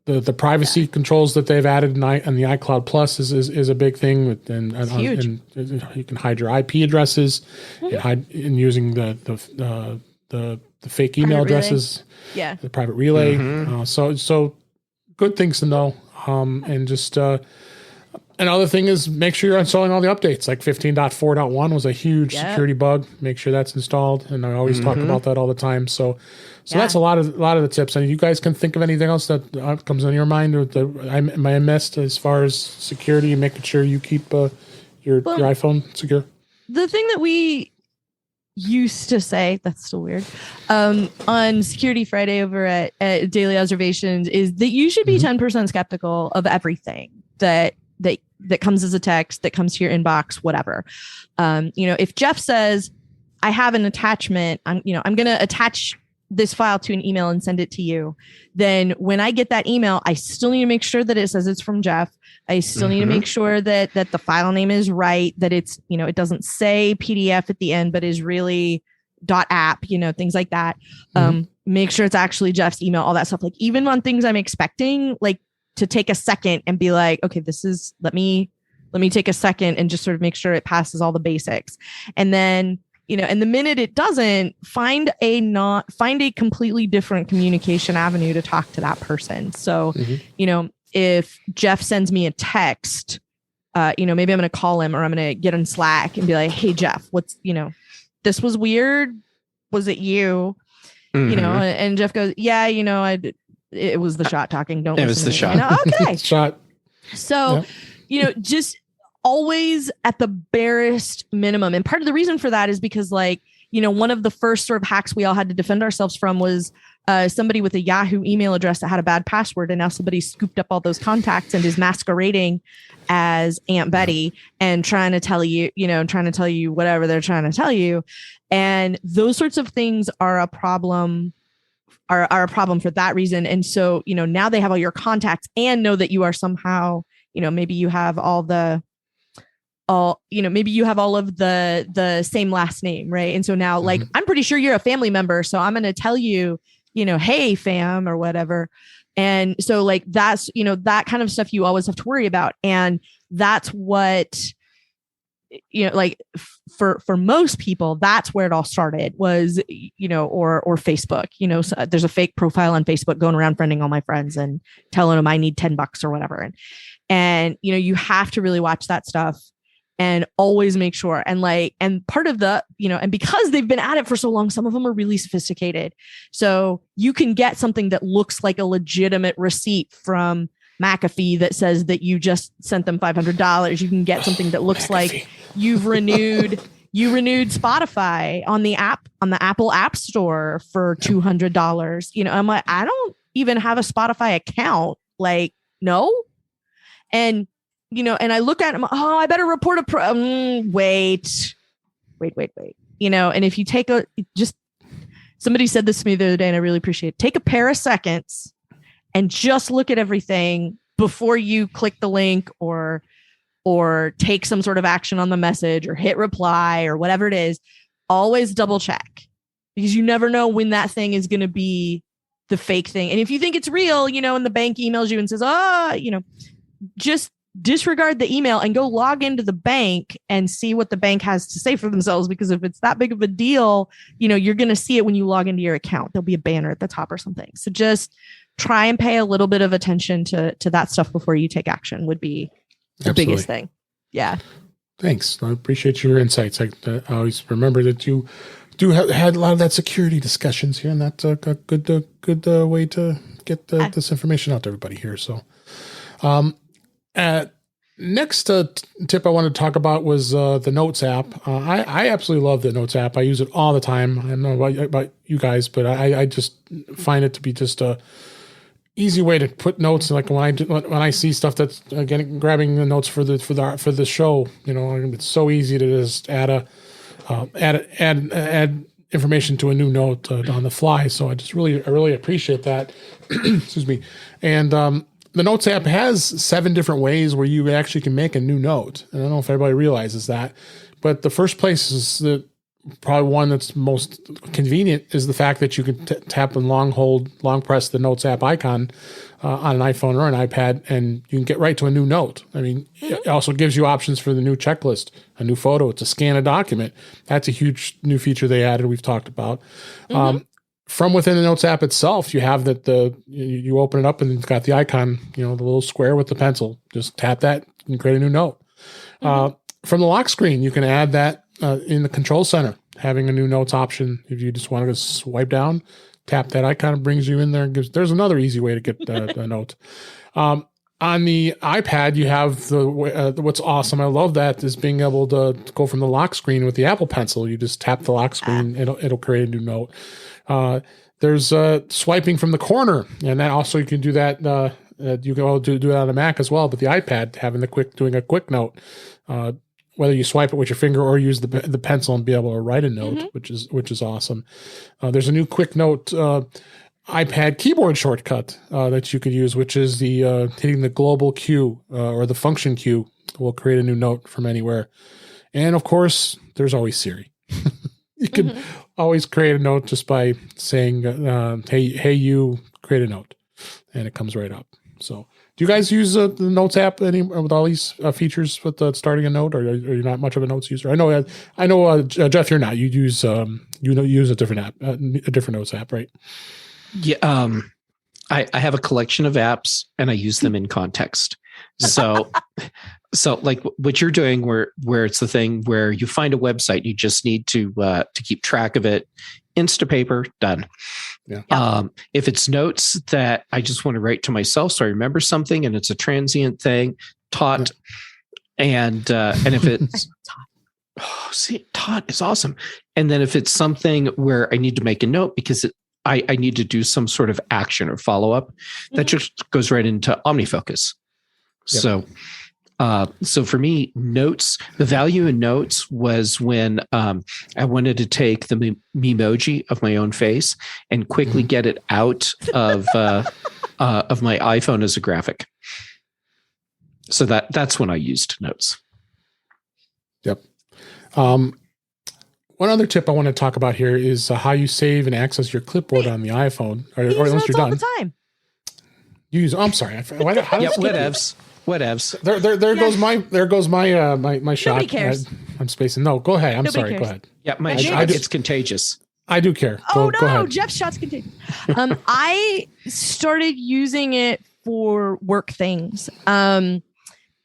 The privacy controls that they've added in the iCloud Plus is a big thing, and huge. And you can hide your IP addresses and hide in using the fake email addresses, the private relay. So good things to know. And just another thing is make sure you're installing all the updates. Like 15.4.1 was a huge security bug. Make sure that's installed, and I always talk about that all the time. So that's a lot of the tips. And you guys can think of anything else that comes on your mind or that I missed as far as security and making sure you keep your iPhone secure. The thing that we used to say, that's still weird, on Security Friday over at Daily Observations is that you should be 10% skeptical of everything that comes as a text, that comes to your inbox, whatever. If Jeff says, I have an attachment, I'm going to attach this file to an email and send it to you, then when I get that email, I still need to make sure that it says it's from Jeff. I still need to make sure that the file name is right, that it's, it doesn't say PDF at the end, but is really .app, things like that. Make sure it's actually Jeff's email, all that stuff. Like even on things I'm expecting, like to take a second and be like, okay, let me take a second and just sort of make sure it passes all the basics. And then, and the minute it doesn't, find a completely different communication avenue to talk to that person. So, if Jeff sends me a text, maybe I'm going to call him or I'm going to get on Slack and be like, hey, Jeff, this was weird. Was it you? And Jeff goes, yeah, it was the shot talking. Don't. It was the shot. Okay. Shot. So, just always at the barest minimum. And part of the reason for that is because one of the first sort of hacks we all had to defend ourselves from was somebody with a Yahoo email address that had a bad password. And now somebody scooped up all those contacts and is masquerading as Aunt Betty and trying to tell you, whatever they're trying to tell you. And those sorts of things are a problem. Are a problem for that reason. And so, now they have all your contacts and know that you are somehow, maybe you have maybe you have all of the same last name, right? And so now, I'm pretty sure you're a family member, so I'm going to tell you, hey, fam, or whatever. And so, that's, that kind of stuff you always have to worry about. And that's what, for most people, that's where it all started was, or Facebook, so there's a fake profile on Facebook going around friending all my friends and telling them I need $10 or whatever. And, you have to really watch that stuff and always make sure. And part of the, and because they've been at it for so long, some of them are really sophisticated. So you can get something that looks like a legitimate receipt from McAfee that says that you just sent them $500. You can get something that looks like you've renewed Spotify on the Apple App Store for $200. I'm like, I don't even have a Spotify account. No. And, and I look at him, I better report wait. And if you take somebody said this to me the other day and I really appreciate it. Take a pair of seconds and just look at everything before you click the link or take some sort of action on the message or hit reply or whatever it is. Always double check because you never know when that thing is going to be the fake thing. And if you think it's real, and the bank emails you and says, just disregard the email and go log into the bank and see what the bank has to say for themselves. Because if it's that big of a deal, you're going to see it when you log into your account. There'll be a banner at the top or something. So just try and pay a little bit of attention to that stuff before you take action would be the biggest thing. Yeah. Thanks. I appreciate your insights. I always remember that you had a lot of that security discussions here, and that's a good way to get this information out to everybody here. So, next tip I wanted to talk about was the Notes app. I absolutely love the Notes app. I use it all the time. I don't know about you guys, but I just find it to be just a easy way to put notes. Like when I see stuff that's grabbing the notes for the show, it's so easy to just add information to a new note on the fly. So I really appreciate that. Excuse me. And the Notes app has 7 different ways where you actually can make a new note. I don't know if everybody realizes that, but the first place is probably one that's most convenient is the fact that you can tap and long press the Notes app icon on an iPhone or an iPad, and you can get right to a new note. I mean, it also gives you options for the new checklist, a new photo, to scan a document. That's a huge new feature they added. We've talked about. From within the Notes app itself, you have that you open it up and it's got the icon, the little square with the pencil. Just tap that and create a new note. From the lock screen, you can add that in the control center, having a new notes option. If you just want to swipe down, tap that icon, it brings you in there. There's another easy way to get a note. On the iPad, you have what's awesome. I love that is being able to go from the lock screen with the Apple Pencil. You just tap the lock screen, it'll create a new note. There's swiping from the corner, and that also you can do that. You can do that on a Mac as well, but the iPad having doing a quick note. Whether you swipe it with your finger or use the pencil and be able to write a note, which is awesome. There's a new quick note iPad keyboard shortcut that you could use, which is the hitting the global Q or the function Q will create a new note from anywhere. And of course, there's always Siri. You can always create a note just by saying, "Hey, you create a note," and it comes right up. So. Do you guys use the Notes app with all these features with starting a note, or are you not much of a Notes user? I know, Jeff, you're not. You use use a different app, a different Notes app, right? Yeah. I have a collection of apps, and I use them in context. So like what you're doing, where it's the thing where you find a website, you just need to keep track of it. Instapaper, done. Yeah. If it's notes that I just want to write to myself, so I remember something, and it's a transient thing, Tot. Yeah. And if it's Tot is awesome. And then if it's something where I need to make a note because I need to do some sort of action or follow up, that just goes right into OmniFocus. Yep. So for me, notes, the value in notes was when I wanted to take the memoji of my own face and quickly get it out of my iPhone as a graphic. So that's when I used notes. Yep. One other tip I want to talk about here is how you save and access your clipboard on the iPhone, or unless you're done. All the time. I'm sorry. Whatevs. There goes my shot. Nobody cares. I'm spacing. No, go ahead. Nobody cares. Go ahead. Yeah, my shot gets contagious. I do care. Go ahead. Jeff's shot's contagious. I started using it for work things.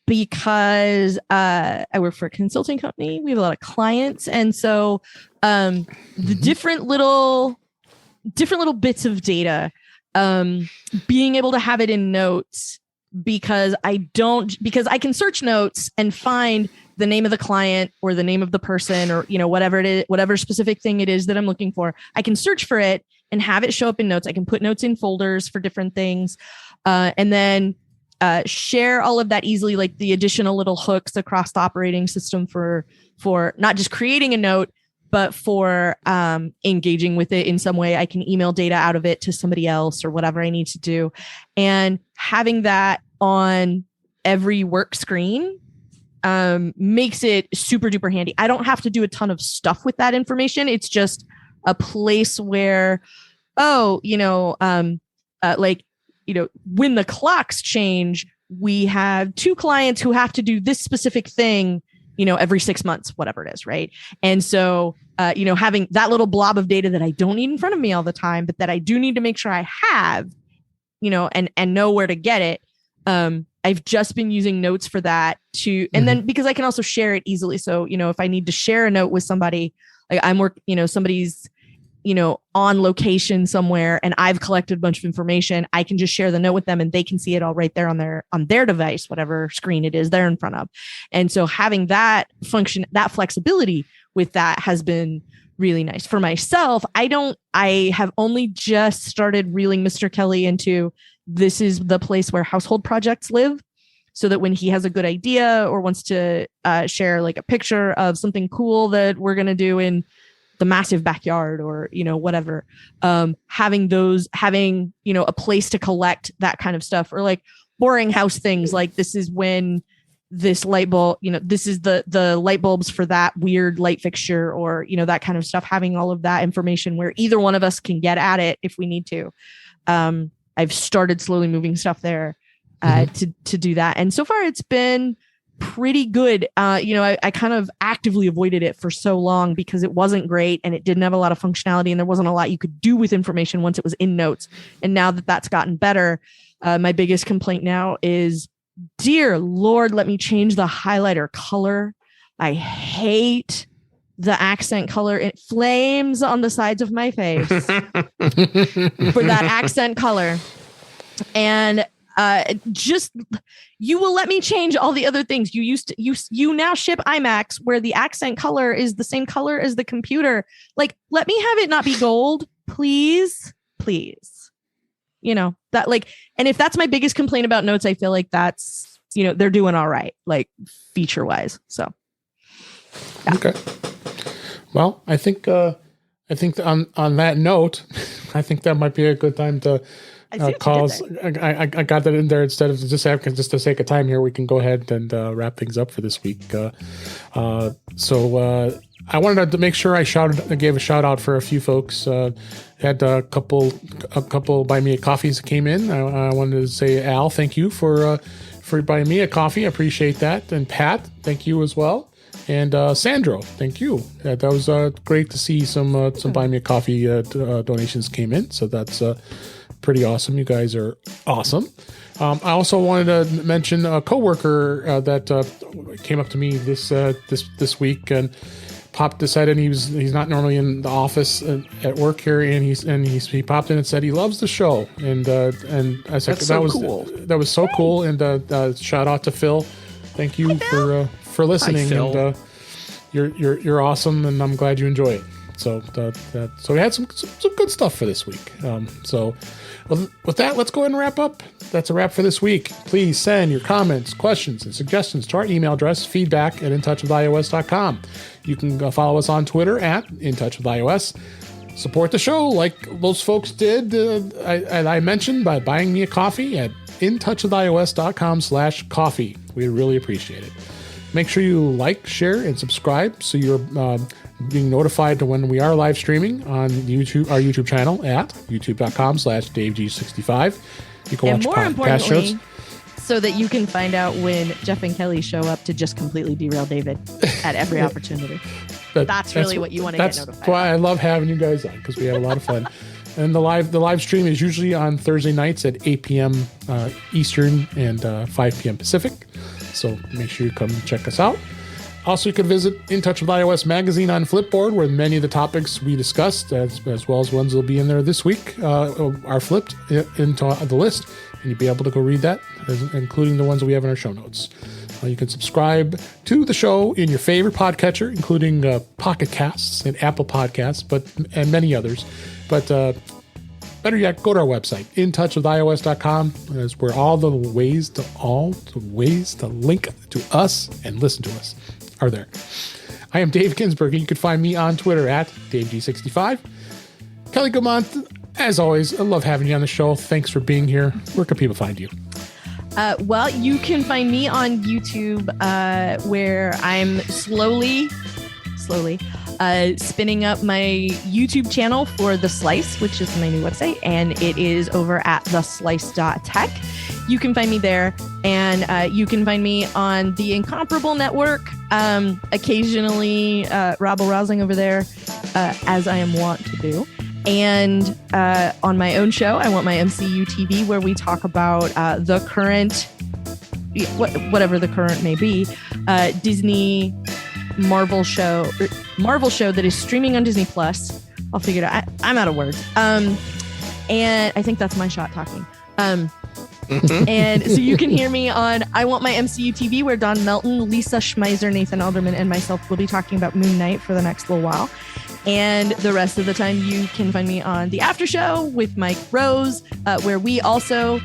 Because I work for a consulting company. We have a lot of clients. And so the different little bits of data, being able to have it in notes, because I can search notes and find the name of the client or the name of the person, or, whatever it is, whatever specific thing it is that I'm looking for. I can search for it and have it show up in notes. I can put notes in folders for different things. And then share all of that easily, like the additional little hooks across the operating system for not just creating a note, but for engaging with it in some way. I can email data out of it to somebody else or whatever I need to do. And having that on every work screen makes it super duper handy. I don't have to do a ton of stuff with that information. It's just a place where, when the clocks change, we have 2 clients who have to do this specific thing, every 6 months, whatever it is. Right. And so, having that little blob of data that I don't need in front of me all the time, but that I do need to make sure I have, and know where to get it. I've just been using notes for that and then because I can also share it easily. So, if I need to share a note with somebody, like somebody's, on location somewhere and I've collected a bunch of information, I can just share the note with them and they can see it all right there on their device, whatever screen it is they're in front of. And so having that function, that flexibility with that has been really nice. For myself, I have only just started reeling Mr. Kelly into, this is the place where household projects live, so that when he has a good idea or wants to share like a picture of something cool that we're going to do in the massive backyard or, whatever, having a place to collect that kind of stuff, or like boring house things. Like, this is when, this light bulb, this is the light bulbs for that weird light fixture, or, that kind of stuff, having all of that information where either one of us can get at it if we need to. I've started slowly moving stuff there to do that. And so far it's been pretty good. I kind of actively avoided it for so long because it wasn't great and it didn't have a lot of functionality and there wasn't a lot you could do with information once it was in Notes. And now that that's gotten better, my biggest complaint now is, dear Lord, let me change the highlighter color. I hate the accent color. It flames on the sides of my face for that accent color. And just, you will let me change all the other things. You now ship iMacs where the accent color is the same color as the computer. Like, let me have it not be gold, please. That, like, and if that's my biggest complaint about Notes, I feel like that's, they're doing all right, like, feature wise. So, yeah. Okay. Well, I think on that note, I think that might be a good time to calls. I got that in there instead of just to sake of time here. We can go ahead and wrap things up for this week. So I wanted to make sure I gave a shout out for a few folks. Had a couple buy me a coffees that came in. I wanted to say, Al, thank you for buying me a coffee. I appreciate that. And Pat, thank you as well. And Sandro, thank you. That was great to see some buy me a coffee donations came in. So that's pretty awesome. You guys are awesome. I also wanted to mention a coworker that came up to me this week, and Pop decided he's not normally in the office at work here, and he popped in and said he loves the show, and I said that was so cool, and shout out to Phil. Thank you for listening. Hi, Phil. And you're awesome, and I'm glad you enjoy it. So we had some good stuff for this week. Well, with that, let's go ahead and wrap up. That's a wrap for this week. Please send your comments, questions, and suggestions to our email address, feedback@intouchwithios.com. You can follow us on Twitter @intouchwithios. Support the show like those folks did, I mentioned, by buying me a coffee at intouchwithios.com/coffee. We really appreciate it. Make sure you like, share, and subscribe so you're being notified to when we are live streaming on YouTube, our YouTube channel at youtube.com/DaveG65. You can watch podcast shows. So that you can find out when Jeff and Kelly show up to just completely derail David at every opportunity. That's really what you want to get notified. That's why I love having you guys on, because we have a lot of fun. And the live stream is usually on Thursday nights at 8 p.m. Eastern and 5 p.m. Pacific. So make sure you come check us out. Also, you can visit In Touch with iOS magazine on Flipboard, where many of the topics we discussed, as well as ones that will be in there this week, are flipped into the list, and you'll be able to go read that, including the ones that we have in our show notes. You can subscribe to the show in your favorite podcatcher, including Pocket Casts and Apple Podcasts, and many others. But better yet, go to our website, intouchwithios.com. That's where all the ways to link to us and listen to us are there. I am Dave Ginsburg, and you can find me on Twitter at DaveG65. Kelly Guimont, as always, I love having you on the show. Thanks for being here. Where can people find you? Well, you can find me on YouTube, where I'm slowly spinning up my YouTube channel for The Slice, which is my new website, and it is over at theslice.tech. You can find me there, and you can find me on the Incomparable Network, occasionally rabble-rousing over there, as I am wont to do. And on my own show, I Want My MCU TV, where we talk about the current, whatever the current may be, Disney Marvel show that is streaming on Disney Plus. I'll figure it out. I'm out of words. And I think that's my shot talking. And so you can hear me on I Want My MCU TV, where Don Melton, Lisa Schmeiser, Nathan Alderman, and myself will be talking about Moon Knight for the next little while. And the rest of the time, you can find me on The After Show with Mike Rose, where we also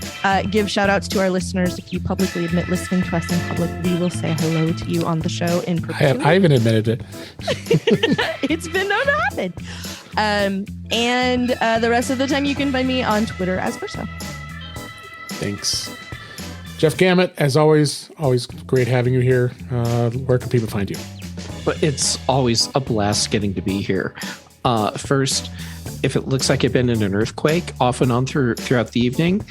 give shout outs to our listeners. If you publicly admit listening to us in public, we will say hello to you on the show in perpetuity. I haven't admitted it. It's been known to happen. And the rest of the time, you can find me on Twitter as Verso. Thanks. Jeff Gamet, as always great having you here. Where can people find you? But it's always a blast getting to be here. First, if it looks like I've been in an earthquake off and on throughout the evening,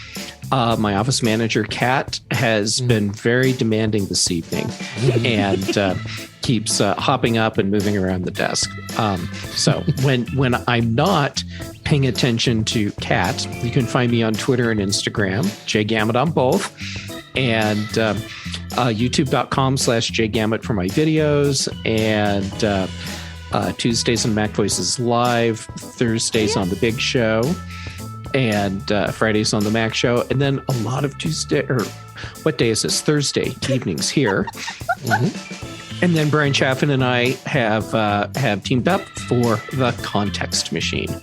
my office manager, Kat, has been very demanding this evening and keeps hopping up and moving around the desk. So when I'm not paying attention to Kat, you can find me on Twitter and Instagram, jgamet on both, and youtube.com/jgamet for my videos, and Tuesdays on Mac Voices Live, Thursdays on The Big Show, and Fridays on The Mac Show, and then a lot of what day is this? Thursday evenings here. And then Brian Chaffin and I have teamed up for The Context Machine.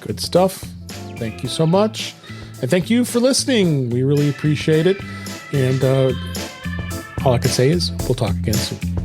Good stuff. Thank you so much. And thank you for listening. We really appreciate it. And all I can say is we'll talk again soon.